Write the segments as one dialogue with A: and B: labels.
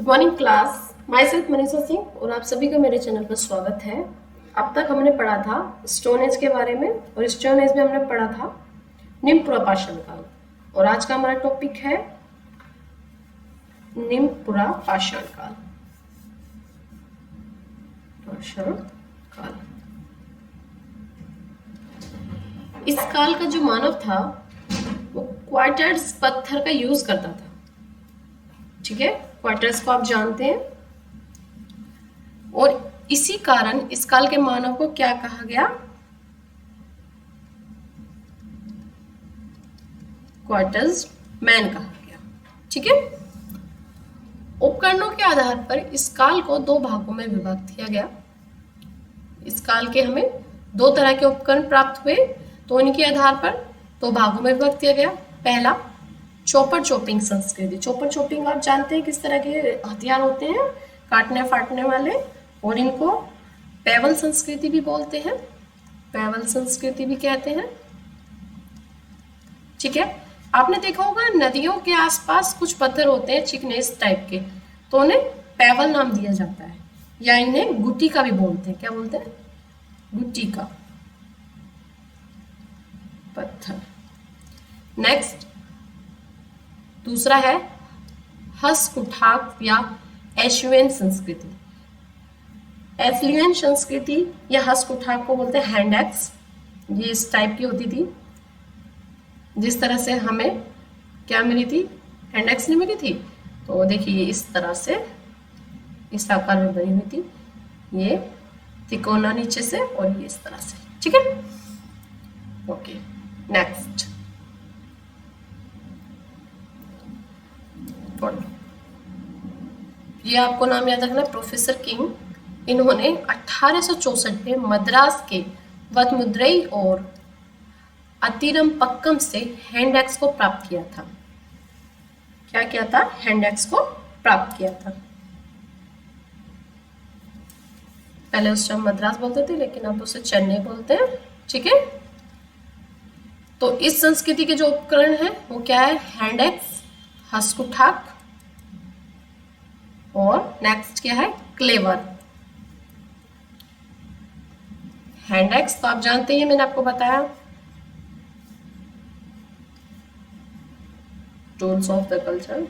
A: Good morning class. My self Manisha Singh और आप सभी का मेरे चैनल पर स्वागत है। अब तक हमने पढ़ा था स्टोन एज के बारे में और स्टोन एज में हमने पढ़ा था निम्न पाषाण काल और आज का हमारा टॉपिक है निम्न पाषाण काल। पाषाण काल इस काल का जो मानव था वो क्वार्टर्स पत्थर का यूज करता था। ठीक है, क्वार्टर्स को आप जानते हैं और इसी कारण इस काल के मानव को क्या कहा गया? क्वार्टर्स मैन कहा गया। ठीक है, उपकरणों के आधार पर इस काल को दो भागों में विभक्त किया गया। इस काल के हमें दो तरह के उपकरण प्राप्त हुए, तो इनके आधार पर दो भागों में विभक्त किया गया। पहला, चॉपर चॉपिंग संस्कृति। चॉपर चॉपिंग आप जानते हैं किस तरह के हथियार होते हैं, काटने फाटने वाले, और इनको पैवल संस्कृति भी बोलते हैं, पैवल संस्कृति भी कहते हैं। ठीक है, आपने देखा होगा नदियों के आसपास कुछ पत्थर होते हैं चिकने इस टाइप के, तो उन्हें पैवल नाम दिया जाता है, या इन्हें गुट्टी का भी बोलते हैं। क्या बोलते हैं? गुट्टी का पत्थर। नेक्स्ट, दूसरा है हस्तकुठाक या एशुएन संस्कृति। एफ्लुएंट संस्कृति या हस्तकुठाक को बोलते हैं हैंड एक्स। ये इस टाइप की होती थी, जिस तरह से हमें क्या मिली थी, हैंड एक्स नहीं मिली थी। तो देखिए इस तरह से इस आकार में बनी हुई थी, ये तिकोना नीचे से और ये इस तरह से। ठीक है, ओके। नेक्स्ट, ये आपको नाम याद रखना, प्रोफेसर किंग। इन्होंने 1864 में मद्रास के वतमुद्रई और अतिरमपक्कम से हैंड एक्स को प्राप्त किया था। क्या किया था? हैंड एक्स को प्राप्त किया था। पहले उस टाइम मद्रास बोलते थे, लेकिन अब उसे चेन्नई बोलते हैं। ठीक है, तो इस संस्कृति के जो उपकरण हैं वो क्या है? हैंड एक्स, हस्तकुठाक, और नेक्स्ट क्या है? क्लेवर। हैंड एक्स तो आप जानते हैं, मैंने आपको बताया, tools of the culture,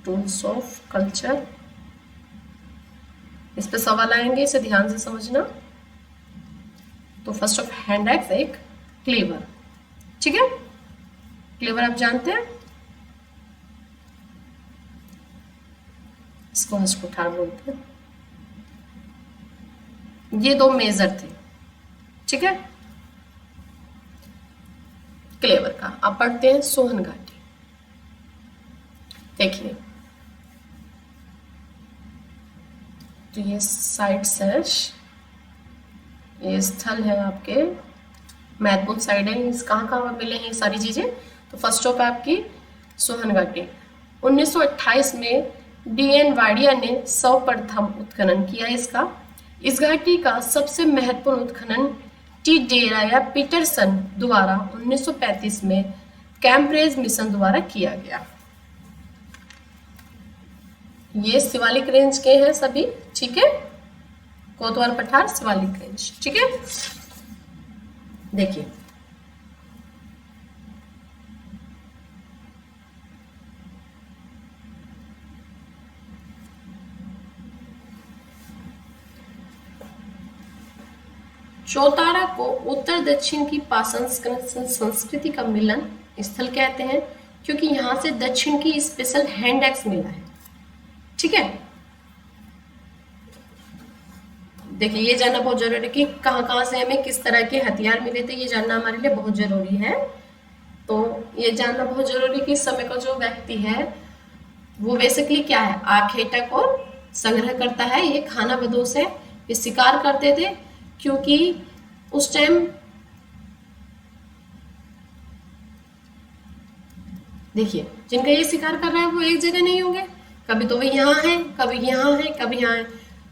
A: tools of culture. इस पे सवाल आएंगे, इसे ध्यान से समझना। तो फर्स्ट ऑफ हैंड एक्स, एक क्लेवर। ठीक है, क्लेवर आप जानते हैं, इसको हस्तकुठार बोलते हैं। ये दो मेजर थे। ठीक है, क्लेवर का आप पढ़ते हैं सोहन घाटी। देखिए, तो ये साइट्स है, ये स्थल है आपके, महत्वपूर्ण साइड है। इस कहाँ मिले हैं ये सारी चीजें? तो फर्स्ट ऑफ आपकी सोहन घाटी। 1928 में D.N. वाडिया ने सर्वप्रथम उत्खनन किया इसका। इस घाटी का सबसे महत्वपूर्ण उत्खनन टी डेरा या पीटरसन द्वारा 1935 में कैम्ब्रिज मिशन द्वारा किया गया। ये शिवालिक रेंज के हैं सभी। ठीक है, कोतवाल पठार, शिवालिक रेंज। ठीक है, देखिए चौतारा को उत्तर दक्षिण की पाषाण संस्कृति का मिलन स्थल कहते हैं, क्योंकि यहां से दक्षिण की स्पेशल हैंड एक्स मिला है। ठीक है, देखिए ये जानना बहुत जरूरी है कि कहां से हमें किस तरह के हथियार मिले थे, ये जानना हमारे लिए बहुत जरूरी है। तो ये जानना बहुत जरूरी कि इस समय का जो व्यक्ति है वो बेसिकली क्या है, आखेटक और संग्रह करता है। ये खानाबदोश है, ये शिकार करते थे, क्योंकि उस टाइम देखिए जिनका ये शिकार कर रहा है वो एक जगह नहीं होंगे, कभी तो वे यहाँ है, कभी यहाँ है, कभी यहाँ है।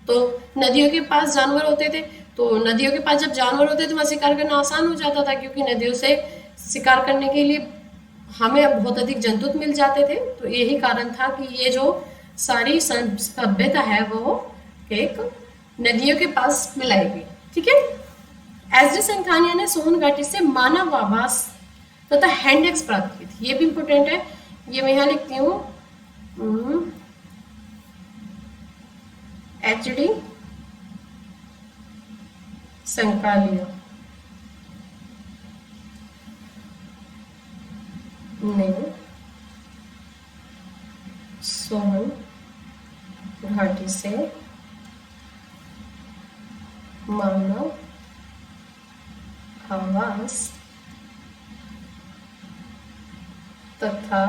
A: तो नदियों के पास जानवर होते थे, तो नदियों के पास जब जानवर होते थे वहां शिकार करना आसान हो जाता था, क्योंकि नदियों से शिकार करने के लिए हमें अब बहुत अधिक जंतु मिल जाते थे, तो यही कारण था कि ये जो सारी सभ्यता है वो एक नदियों के पास मिलाई गई। ठीक है। एस डी संथानिया ने सोहन घाटी से मानव आवास तथा हैंडेक्स प्राप्त की थी। ये भी इंपोर्टेंट है, ये मैं यहाँ लिखती हूँ। एच डी संकालिया ने सोहन घाटी से मानव आवास तथा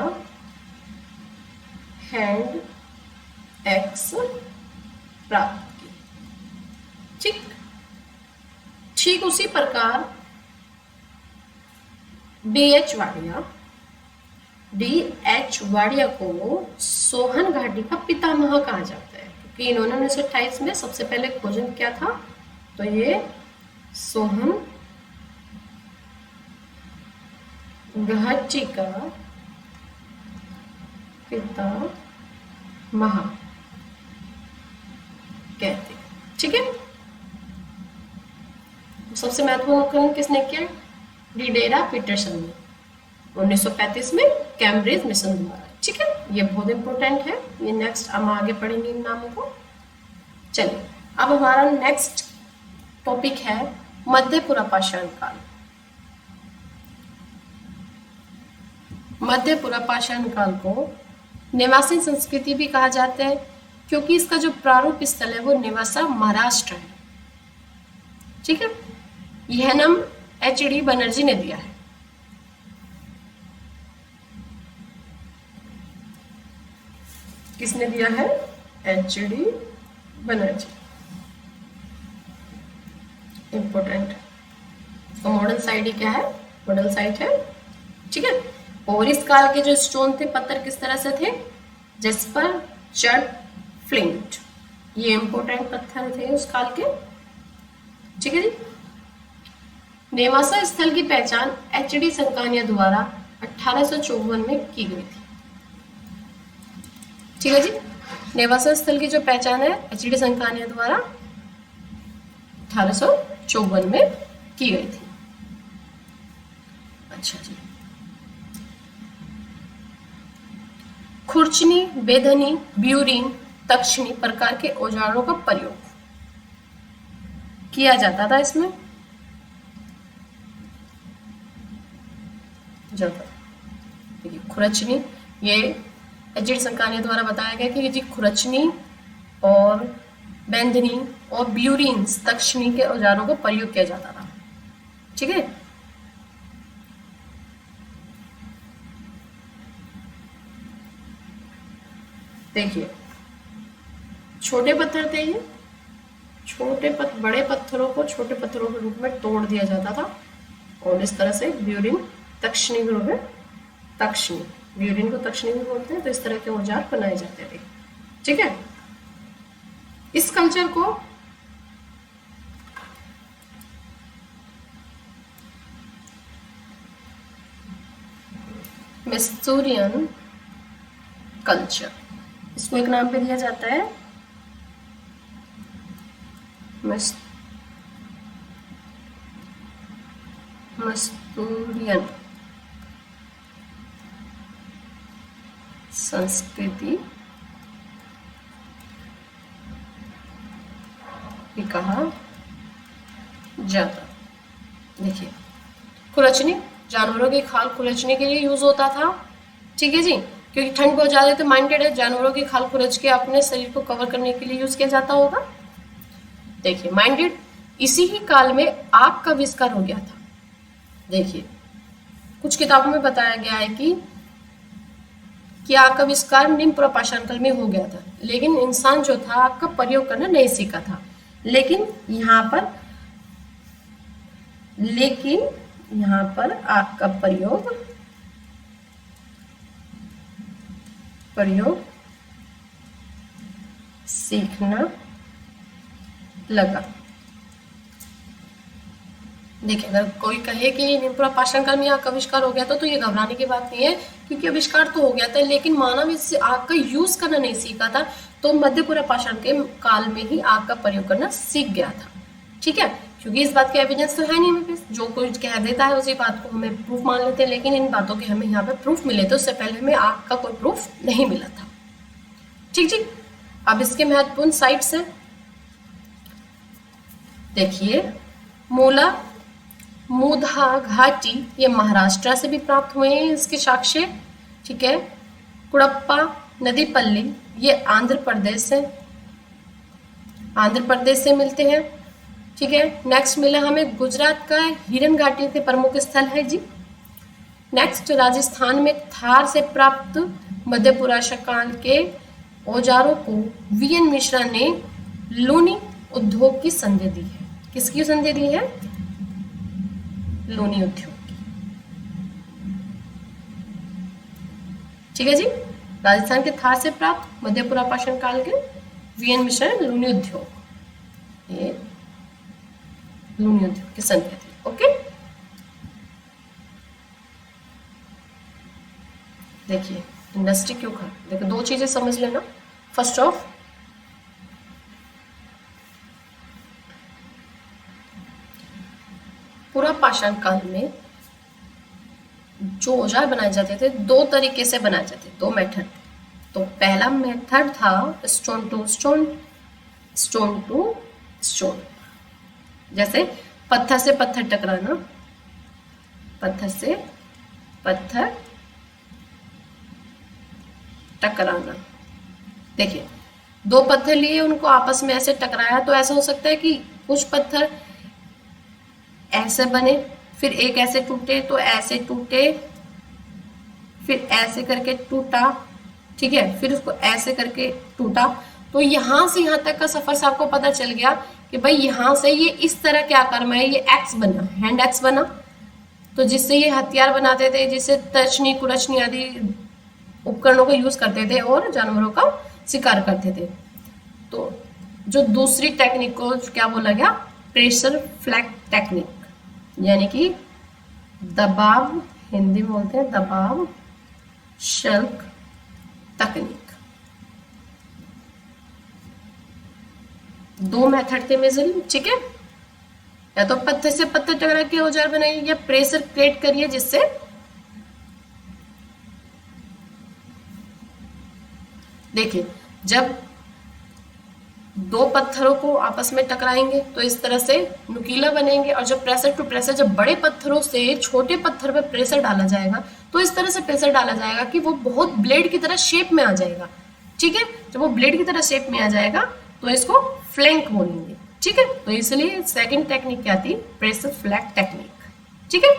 A: हैंड एक्स प्राप्त की। ठीक ठीक उसी प्रकार डी.एच. वाडिया को सोहन घाटी का पितामह कहा जाता है, क्योंकि इन्होंने 1928 में सबसे पहले खोजन किया था। तो ये सोहन घाटी का पितामह कहते हैं। ठीक है। सबसे महत्वपूर्ण उपकरण किसने किया? डिडेरा पीटरसन ने 1935 में कैम्ब्रिज मिशन द्वारा। ठीक है, ये बहुत इंपॉर्टेंट है। ये नेक्स्ट हम आगे पढ़ेंगे इन नामों को। चलिए, अब हमारा नेक्स्ट टॉपिक है मध्य पुरापाषाण काल। मध्य पुरापाषाण काल को नेवासी संस्कृति भी कहा जाता है, क्योंकि इसका जो प्रारूप स्थल है वो नेवासा महाराष्ट्र है। ठीक है, यह नाम एच.डी. बनर्जी ने दिया है। किसने दिया है? एच.डी. बनर्जी। इंपॉर्टेंट। तो मॉडर्न साइट ही क्या है? मॉडर्न साइट है। ठीक है। और इस काल के जो स्टोन थे, पत्थर किस तरह से थे? जेस्पर, चड, फ्लिंट, ये इंपॉर्टेंट पत्थर थे उस काल के। ठीक है जी। नेवासा स्थल की पहचान एच.डी. संकानिया द्वारा 1854 में की गई थी। ठीक है जी। नेवासा स्थल की जो पहचान है एच.डी. संकानिया द्वारा 1854 में की गई थी। अच्छा जी। खुरचनी, बेधनी, ब्यूरिंग, तक्षणी प्रकार के औजारों का प्रयोग किया जाता था इसमें। देखिए, खुरचनी, ये एच.डी. संकानिया द्वारा बताया गया कि जी खुरचनी और बेंधनी और ब्यूरिंग तक्षणी के औजारों का प्रयोग किया जाता था। ठीक है। देखिए, छोटे पत्थर थे ये, बड़े पत्थरों को छोटे पत्थरों के रूप में तोड़ दिया जाता था, और इस तरह से ब्यूरिन तक्षणी के रूप में, तक्षणी, ब्यूरिन को तक्षणी भी बोलते हैं। तो इस तरह के औजार बनाए जाते थे। ठीक है। इस कल्चर को मेस्तूरियन कल्चर, इसको एक नाम पे दिया जाता है मेस्तूरियन संस्कृति भी कहा जाता। देखिए, खुरचनी, जानवरों की खाल खुरचने के लिए यूज होता था। ठीक है जी, क्योंकि ठंड बहुत ज्यादा है तो माइंडेड है, जानवरों की खाल खुरच के अपने शरीर को कवर करने के लिए यूज किया जाता होगा। देखिए, माइंडेड, इसी ही काल में आग का आविष्कार हो गया था। देखिए, कुछ किताबों में बताया गया है कि आग का आविष्कार निम्न पुरापाषाण काल में हो गया था, लेकिन इंसान जो था आग का प्रयोग करना नहीं सीखा था। लेकिन यहाँ पर आग का प्रयोग सीखना लगा। देखिए, अगर कोई कहे कि निम्पुरा पाषाण काल में आग का आविष्कार हो गया था, तो ये घबराने की बात नहीं है, क्योंकि आविष्कार तो हो गया था, लेकिन मानव इस आग का यूज करना नहीं सीखा था। तो मध्यपुरा पाषाण के काल में ही आग का प्रयोग करना सीख गया था। ठीक है, क्योंकि इस बात की एविडेंस तो है नहीं हमें, जो कोई कह देता है उसी बात को हमें प्रूफ मान लेते हैं, लेकिन इन बातों के हमें यहाँ पे प्रूफ मिले थे, उससे पहले हमें आग का कोई प्रूफ नहीं मिला था। ठीक ठीक। अब इसके महत्वपूर्ण साइट्स हैं, देखिए, मूला मूधा घाटी, ये महाराष्ट्र से भी प्राप्त हुए हैं इसके साक्ष्य। ठीक है, कुड़प्पा नदीपल्ली, ये आंध्र प्रदेश से, आंध्र प्रदेश से मिलते हैं। ठीक है, नेक्स्ट मिला हमें गुजरात का हिरन घाटी के प्रमुख स्थल है जी। नेक्स्ट राजस्थान में थार से प्राप्त मध्यपुरा काल के औजारों को वीएन मिश्रा ने लूनी उद्योग की संधि दी है। किसकी संधि दी है? लूनी उद्योग की। ठीक है जी, राजस्थान के थार से प्राप्त मध्यपुरा पाषाण काल के वीएन मिश्रा ने लूनी उद्योग, ये लूनी उद्योग की संधि दी। ओके, देखिए इंडस्ट्री क्यों कहा, देखिए दो चीजें समझ लेना। फर्स्ट ऑफ, पूरा पाषाण काल में जो औजार बनाए जाते थे, दो तरीके से बनाए जाते थे, दो मेथड। तो पहला मेथड था stone to stone, stone to stone, जैसे पत्थर से पत्थर टकराना, पत्थर से पत्थर टकराना। देखिए, दो पत्थर लिए, उनको आपस में ऐसे टकराया, तो ऐसा हो सकता है कि कुछ पत्थर ऐसे बने, फिर एक ऐसे टूटे, तो ऐसे टूटे, फिर ऐसे करके टूटा। ठीक है, फिर उसको ऐसे करके टूटा। तो यहां से यहां तक का सफर से आपको पता चल गया कि भाई यहां से ये इस तरह के आकार में है, ये एक्स बना, हैंड एक्स बना, तो जिससे ये हथियार बनाते थे, जिससे तर्चनी कुरचनी आदि उपकरणों का यूज करते थे और जानवरों का शिकार करते थे। तो जो दूसरी टेक्निक को क्या बोला गया? प्रेशर फ्लैग टेक्निक, यानी कि दबाव, हिंदी में बोलते हैं दबाव शल्क तकनीक। दो मेथड थे मेजरली। ठीक है, या तो पत्थर से पत्थर टकरा के औजार बनाइए, या प्रेशर क्रिएट करिए, जिससे देखिए जब दो पत्थरों को आपस में टकराएंगे तो इस तरह से नुकीला बनेंगे, और जब प्रेशर टू प्रेशर, जब बड़े पत्थरों से छोटे पत्थर पर प्रेशर डाला जाएगा, तो इस तरह से प्रेशर डाला जाएगा कि वो बहुत ब्लेड की तरह शेप में आ जाएगा। ठीक है, जब वो ब्लेड की तरह शेप में आ जाएगा तो इसको फ्लैंक बोलेंगे। ठीक है, तो इसलिए सेकंड टेक्निक क्या थी? Pressure flag technique. ठीक है,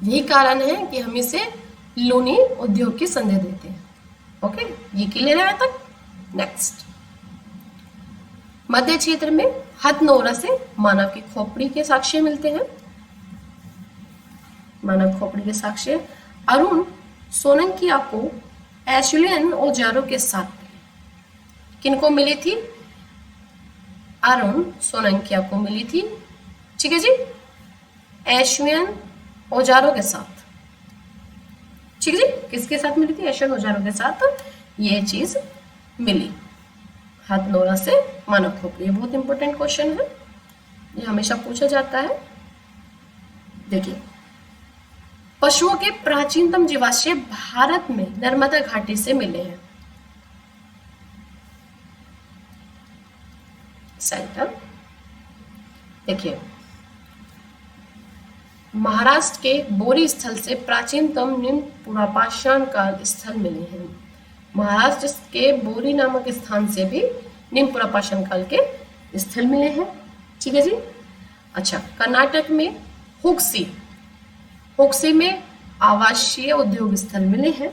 A: यही कारण है कि हम इसे लूनी उद्योग की संधि देते हैं। ओके, ये क्लियर है तक? नेक्स्ट, मध्य क्षेत्र में हथनोरा से मानव की खोपड़ी के साक्ष्य मिलते हैं। मानव खोपड़ी के साक्ष्य अरुण सोलंकिया को एशुलियन औजारों के साथ मिले। किनको मिली थी? अरुण सोलंकिया को मिली थी। ठीक है जी, एशियन औजारों के साथ। ठीक है जी, किसके साथ मिली थी? एशियन औजारों के साथ ये चीज मिली, हथनोरा से मानव खोपड़ी। बहुत इंपॉर्टेंट क्वेश्चन है, ये हमेशा पूछा जाता है। देखिए, पशुओं के प्राचीनतम जीवाश्य भारत में नर्मदा घाटी से मिले हैं। सेंटर देखिए, महाराष्ट्र के बोरी स्थल से प्राचीनतम निम्न पुरापाषाण काल स्थल मिले हैं। महाराष्ट्र के बोरी नामक स्थान से भी निम्न पुरापाषाण काल के स्थल मिले हैं। ठीक है जी। अच्छा, कर्नाटक में हुक्सी, हुक्सी में आवासीय उद्योग स्थल मिले हैं।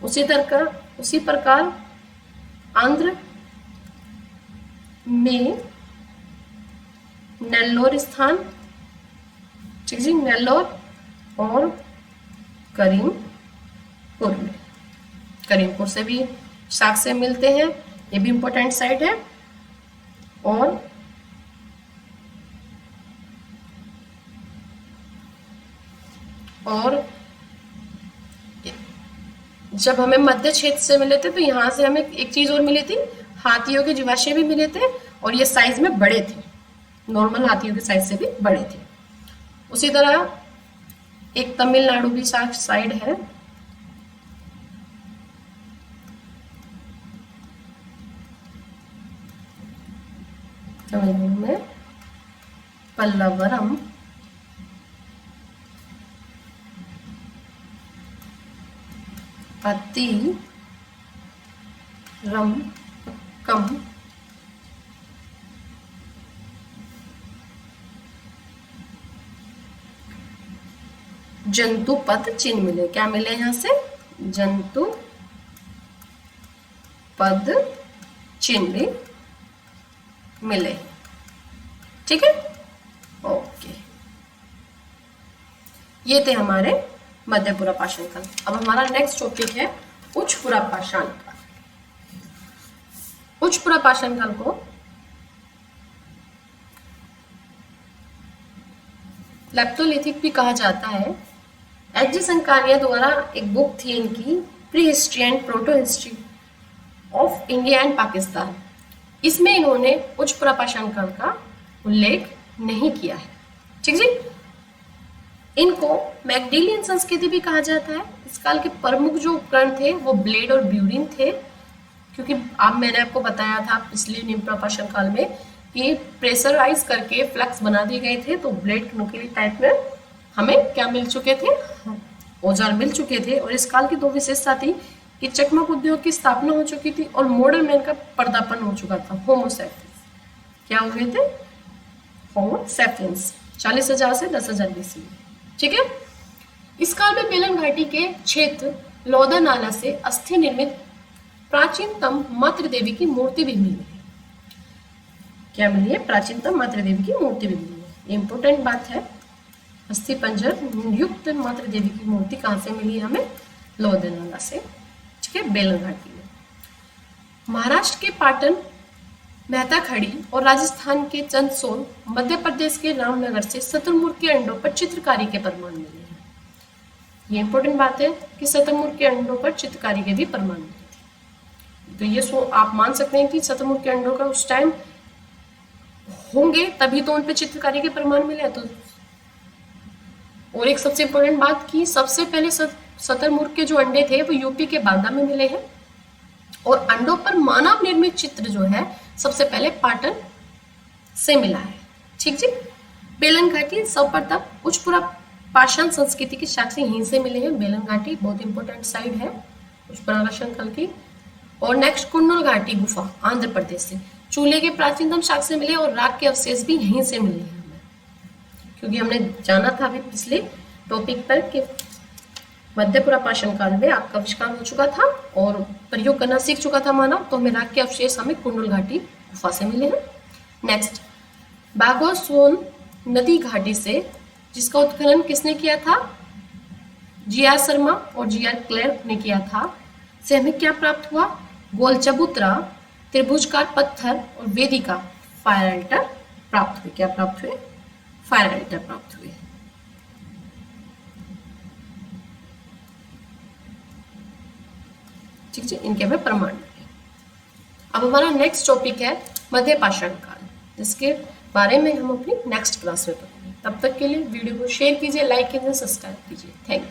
A: उसी प्रकार आंध्र में नेल्लोर स्थान, ठीक जी, नेल्लोर और करीमपुर में, करीमपुर से भी साक्ष्य मिलते हैं, ये भी इंपॉर्टेंट साइट है। और जब हमें मध्य क्षेत्र से मिले थे तो यहाँ से हमें एक चीज और मिली थी, हाथियों के जीवाश्म भी मिले थे और ये साइज में बड़े थे, नॉर्मल हाथियों के साइज से भी बड़े थे। उसी तरह एक तमिलनाडु भी साइड है, तमिलनाडु में पल्लवरम, अतिरमकम, जंतु पद चिन्ह मिले। क्या मिले यहां से? जंतु पद चिन्ह मिले। ठीक है, ओके। ये थे हमारे मध्यपुरा पाषाण काल। अब हमारा नेक्स्ट टॉपिक है उच्चपुरा पाषाण काल। उच्चपुरा पाषाण काल को लेप्टोलिथिक भी कहा जाता है। एच.जी. संकारिया द्वारा एक बुक थी इनकी, pre history and proto history of India and Pakistan. इसमें इन्होंने उच्चपुरा पाषाण काल का उल्लेख नहीं किया है। ठीक जी। इनको मैगडेलियन संस्कृति भी कहा जाता है। इस काल के प्रमुख जो उपकरण थे वो ब्लेड और ब्यूरिन थे, क्योंकि मैंने आपको बताया था पिछले निम्न पाषाण काल में कि प्रेशराइज करके फ्लक्स बना दिए गए थे, तो ब्लेड नुकीली टाइप में हमें क्या मिल चुके थे? औजार मिल चुके थे। और इस काल की दो विशेषता थी कि चकमक उद्योग की स्थापना हो चुकी थी और मॉडर्न मैन का पर्दापण हो चुका था। होमो सैपियंस क्या हो गए थे? होमो सैपियंस 40,000 से 10,000 BC। ठीक है। इस काल में बेलन घाटी के क्षेत्र लौदा नाला से अस्थि निर्मित प्राचीनतम मातृ देवी की मूर्ति भी मिली है। क्या मिली है? प्राचीनतम मातृ देवी की मूर्ति भी मिली है। ये इंपॉर्टेंट बात है। अस्थि पंजर युक्त मातृ देवी की मूर्ति कहां से मिली है हमें? लौदा नाला से। ठीक है, बेलन घाटी में। महाराष्ट्र के पाटन, मेहता खड़ी और राजस्थान के चंदसौर, मध्य प्रदेश के रामनगर से शतुरमुर्ग के अंडों पर चित्रकारी के प्रमाण मिले हैं। ये इंपॉर्टेंट बात है कि शतुरमुर्ग के अंडों पर चित्रकारी के भी प्रमाण मिले थे। तो ये आप मान सकते हैं कि शतुरमुर्ग के अंडों का उस टाइम होंगे, तभी तो उन पर चित्रकारी के प्रमाण मिले। तो और एक सबसे इंपॉर्टेंट बात की सबसे पहले शतुरमुर्ग के जो अंडे थे वो यूपी के बांदा में मिले हैं, और अंडों पर मानव निर्मित चित्र जो है सबसे पहले पाटन से मिला है। ठीक जी। बेलन घाटी सर्वप्रथम उच्चपुरा पाषाण संस्कृति के साक्ष्य यहीं से मिले हैं। बेलन घाटी बहुत इंपॉर्टेंट साइड है उच्चपुरा पाषाण काल की। और नेक्स्ट कुंडल घाटी गुफा आंध्र प्रदेश से चूल्हे के प्राचीनतम साक्ष्य मिले और राख के अवशेष भी यहीं से मिले हैं हमें, क्योंकि हमने जाना था अभी पिछले टॉपिक पर कि मध्यपुरा पाषाण काल में आग का आविष्कार हो चुका था और प्रयोग करना सीख चुका था मानव, तो हमें राख के अवशेष हमें कुंडल घाटी गुफा से मिले हैं। नेक्स्ट बागोसोन नदी घाटी से, जिसका उत्खनन किसने किया था? जी.आर. शर्मा और जी.आर. क्लर्क ने किया था। से हमें क्या प्राप्त हुआ? गोल चबूतरा, त्रिभुजकार पत्थर और वेदिका फायर अल्टर प्राप्त हुए। क्या प्राप्त हुए? फायर अल्टर प्राप्त हुए। ठीक है, इनके हमें प्रमाण मिले। अब हमारा नेक्स्ट टॉपिक है मध्य पाषाण काल, जिसके बारे में हम अपनी नेक्स्ट क्लास में पढ़ेंगे। तब तक के लिए वीडियो को शेयर कीजिए, लाइक कीजिए, सब्सक्राइब कीजिए। Thank you.